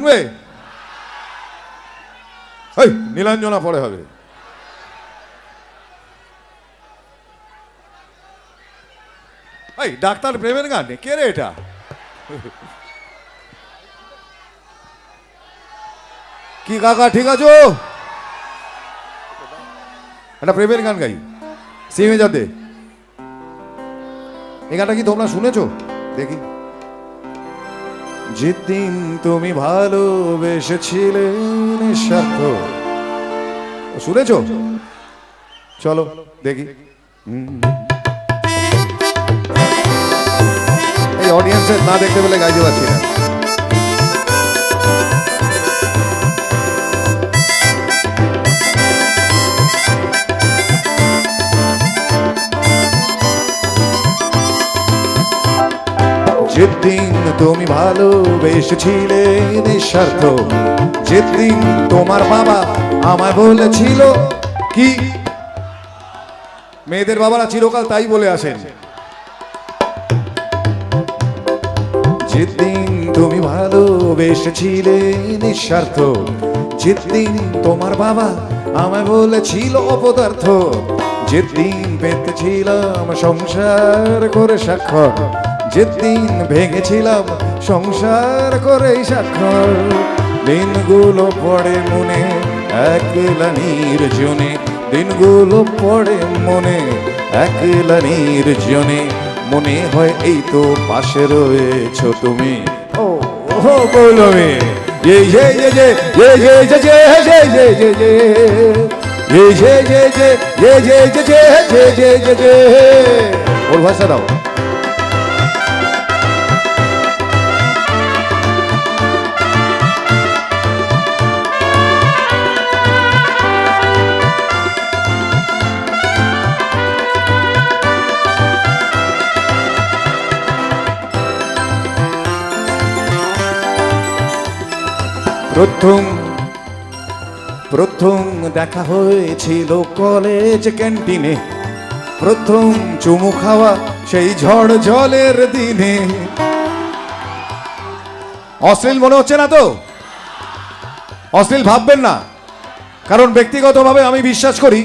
শুনবে? এই নীলাঞ্জনা পরে হবে। এই ডাক্তার প্রেমের গান কে রে এটা? কি কাকা ঠিক আছো? একটা প্রেমের গান গাই, সিমে যাতে। এই গানটা কি তোমরা শুনেছো? দেখি। যেদিন তুমি ভালোবেসেছিলে নিঃস্বার্থ, শুনেছো? চলো দেখি। এই অডিয়েন্সের না দেখতে পেলে গাইতে পারছি না। যেদিন তুমি ভালোবেসেছিলে নিঃস্বার্থ, যেদিন তোমার বাবা আমায় বলেছিল কি, মেয়েদের বাবারা চিরকাল তাই বলে আসেন, যেদিন তুমি ভালোবেসেছিলে নিঃস্বার্থ, যেদিন তোমার বাবা আমায় বলেছিল অপদার্থ, যেদিন পেতেছিলাম সংসার করে স্বাক্ষর, যেদিন ভেঙেছিলাম সংসার করে স্বাক্ষর, দিনগুলো পড়ে মনে একলা নির্জনে, দিনগুলো পড়ে মনে একলা নির্জনে, মনে হয় এই তো পাশে রয়েছো তুমি। ও বলবে যে যে যে যে যে যে যে যে যে যে যে যে যে যে যে যে যে যে যে ওর ভাষা দাও। প্রথম দেখা হয়েছিল কলেজ ক্যান্টিনে, প্রথম চুমু খাওয়া সেই ঝড় জলের দিনে। অশ্লীল মনে হচ্ছে না তো? অশ্লীল ভাববেন না, কারণ ব্যক্তিগতভাবে আমি বিশ্বাস করি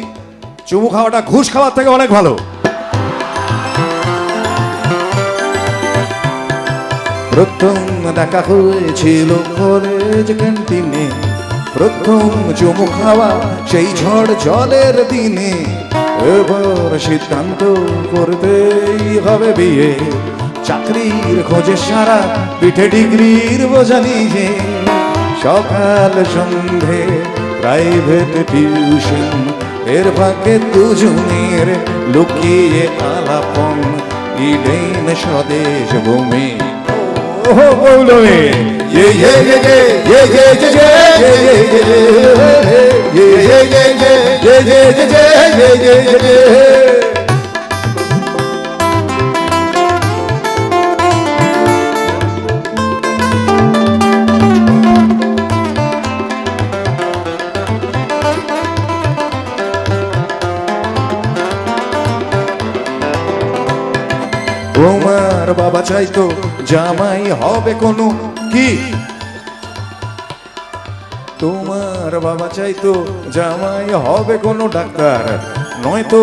চুমু খাওয়াটা ঘুষ খাওয়ার থেকে অনেক ভালো। প্রথম দেখা হয়েছিল কলেজ ক্যান্টিনে, প্রথম চুমু খাওয়া সেই ঝড় জলের দিনে। এবার সিদ্ধান্ত করতেই হবে বিয়ে, চাকরির খোঁজে সারা পিঠে ডিগ্রির বোঝা নিয়ে। সকাল সন্ধে প্রাইভেট টিউশন, এর ফাঁকে দুজনের লুকিয়ে আলাপন, ইডেন স্বদেশ ভূমি। তোমার বাবা চাইতো জামাই হবে কোনো কি, তোমার বাবা চাইতো জামাই হবে কোনো ডাক্তার, নয়তো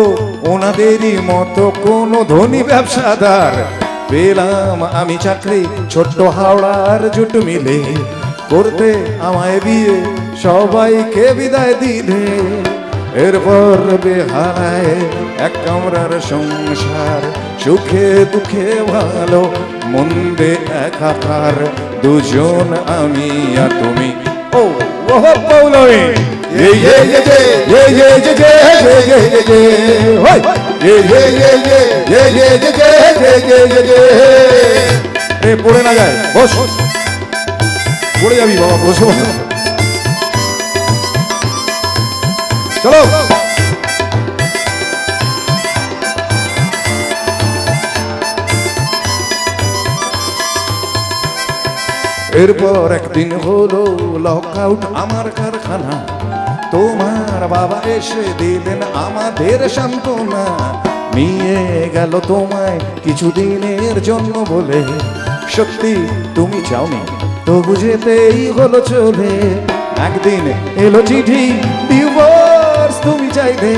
ওনাদেরই মতো কোনো ধনী ব্যবসাদার। পেলাম আমি চাকরি ছোট্ট হাওড়ার জুট মিলে, করতে আমায় বিয়ে সবাইকে বিদায় দিলে। এরপর বেহারায় এক কামরার সংসার, সুখে দুঃখে ভালো মন্দে একাকার, দুজন আমি আর তুমি। ও বৌলবে পড়ে না যায়, বস পড়ে যাবি বাবা, বসো চলো। এরপর একদিন হলো লকআউট আমার কারখানা, তোমার বাবা এসে দিলেন আমাদের সান্ত্বনা। নিয়ে গেল তোমায় কিছুদিনের জন্য বলে, সত্যি তুমি চাওনি তবু যেতেই হলো চলে। একদিন এলো চিঠি ডিভোর্স তুমি চাইলে,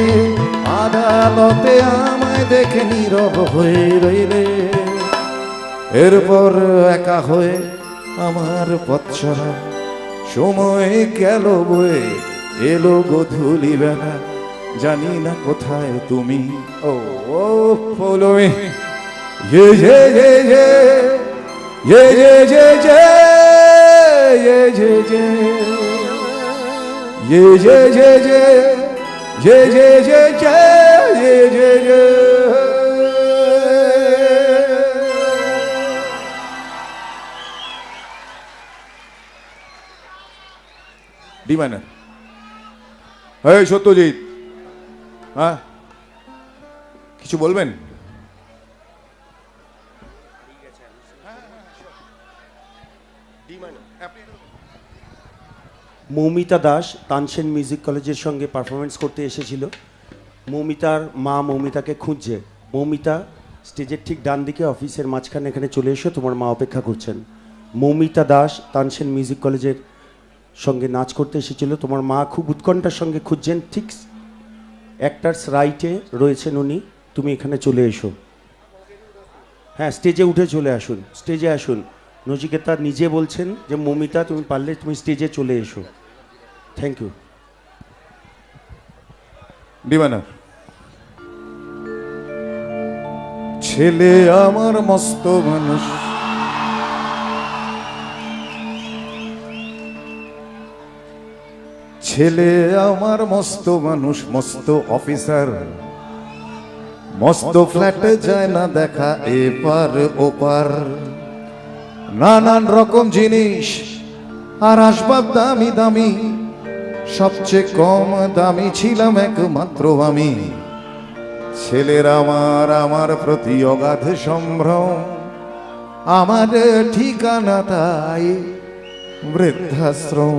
আদালতে আমায় দেখে নীরব হয়ে রইলে। এরপর একা হয়ে আমার পথ চলা, সময় গেল বয়ে এলো গোধূলি বেলা, জানি না কোথায় তুমি। ও ও follow me, yeah yeah yeah yeah yeah yeah yeah yeah yeah yeah yeah yeah yeah yeah yeah yeah yeah. D minor. এই সত্যজিৎ, হ্যাঁ কিছু বলবেন? মৌমিতা দাস তানসেন মিউজিক কলেজের সঙ্গে পারফরমেন্স করতে এসেছিল। মৌমিতার মা মৌমিতাকে খুঁজছে। মৌমিতা স্টেজের ঠিক ডান দিকে অফিসের মাঝখানে এখানে চলে এসো, তোমার মা অপেক্ষা করছেন। মৌমিতা দাস তানসেন মিউজিক কলেজের সঙ্গে নাচ করতে এসেছিল। তোমার মা খুব উৎকণ্ঠার সঙ্গে খুঁজছেন। ঠিক অ্যাক্টার্স রাইটে রয়েছেন উনি, তুমি এখানে চলে এসো। হ্যাঁ, স্টেজে উঠে চলে আসুন, স্টেজে আসুন। নচিকেতা নিজে বলছেন যে মৌমিতা তুমি পারলে তুমি স্টেজে চলে এসো। Thank you. D minor. ছেলে আমার মস্ত মানুষ, ছেলে আমার মস্ত মানুষ, মস্ত অফিসার, মস্ত ফ্ল্যাটে যায় না দেখা এপার ওপার। নানান রকম জিনিস আর আসবাব দামি দামি, সবচেয়ে কম দামি ছিলাম একমাত্র আমি। ছেলের আমার আমার প্রতি অগাধ সম্ভ্রম, আমার ঠিকানা তাই বৃদ্ধাশ্রম।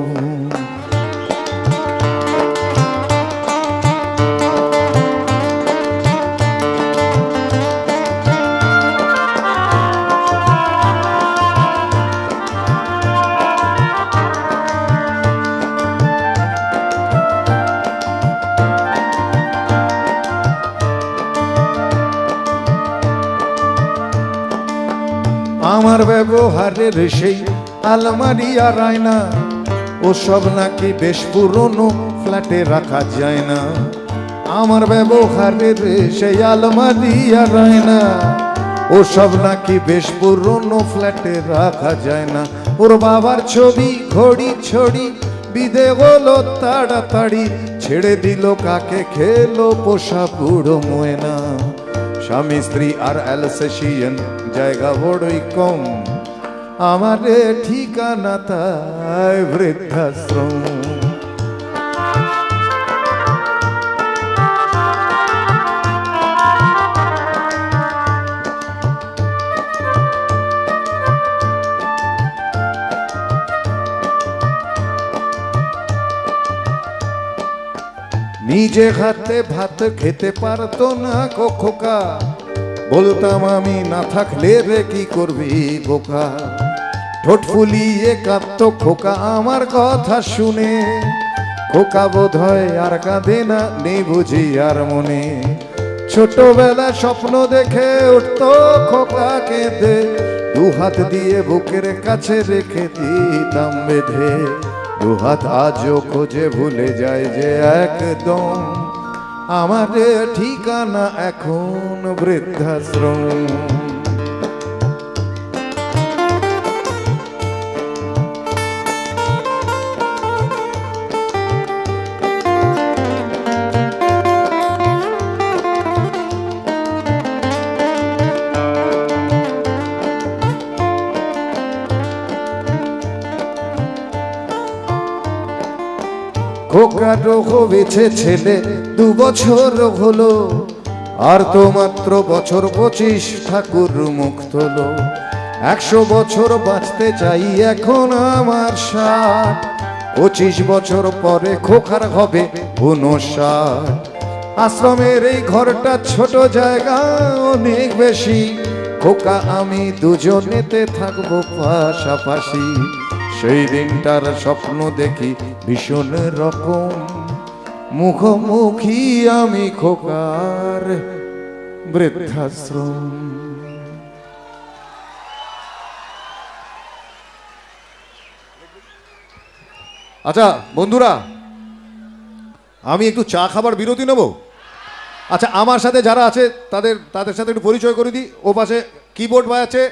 আমার ব্যবহারের সেই আলমারি আর আয়না, ও সব নাকি বেশ পুরনো, ফ্ল্যাটে রাখা যায় না। আমার ব্যবহারের সেই আলমারি আর আয়না, ও সব নাকি বেশ পুরনো, ফ্ল্যাটে রাখা যায় না। ওর বাবার ছবি ঘড়ি ছড়ি বিদে হলো তাড়াতাড়ি, ছেড়ে দিল কাকে খেলো পোষা বুড়ো ময়না। স্বামী স্ত্রী আর অ্যালসেশিয়ান জায়গা বড়ই কম, আমার ঠিকানা তাই বৃদ্ধাশ্রম। নিজে হাতে ভাত খেতে পারতো না খোকা, বলতাম আমি না থাকলে রে কি করবি বোকা। ঠোঁট ফুলিয়ে কাঁদতো খোকা আমার কথা শুনে, খোকা বোধ হয় আর কাঁদে না, নেই বুঝি আর মনে। ছোটবেলা স্বপ্ন দেখে উঠতো খোকা কেঁদে, দু হাত দিয়ে বুকের কাছে রেখে দিতাম বেঁধে। দু হাত আজও খোঁজে ভুলে যায় যে একদম, আমার ঠিকানা এখন বৃদ্ধাশ্রম। খোকা হয়েছে ছেলে 2 বছর হলো, আর তো মাত্র বছর 25 ঠাকুর মুখ তোলো। 100 বছর বাঁচতে চাই এখন আমার 60, 25 বছর পরে খোকার হবে 59। আশ্রমের এই ঘরটা ছোট, জায়গা অনেক বেশি, খোকা আমি দুজনেতে থাকবো পাশাপাশি। সেই দিনটার স্বপ্ন দেখি ভীষণ রকম, মুখোমুখি আমি খোকার বৃদ্ধাশ্রম। আচ্ছা বন্ধুরা, আমি একটু চা খাবার বিরতি নেব। আচ্ছা, আমার সাথে যারা আছে তাদের সাথে একটু পরিচয় করে দিই। ও পাশে কিবোর্ড বাজাচ্ছে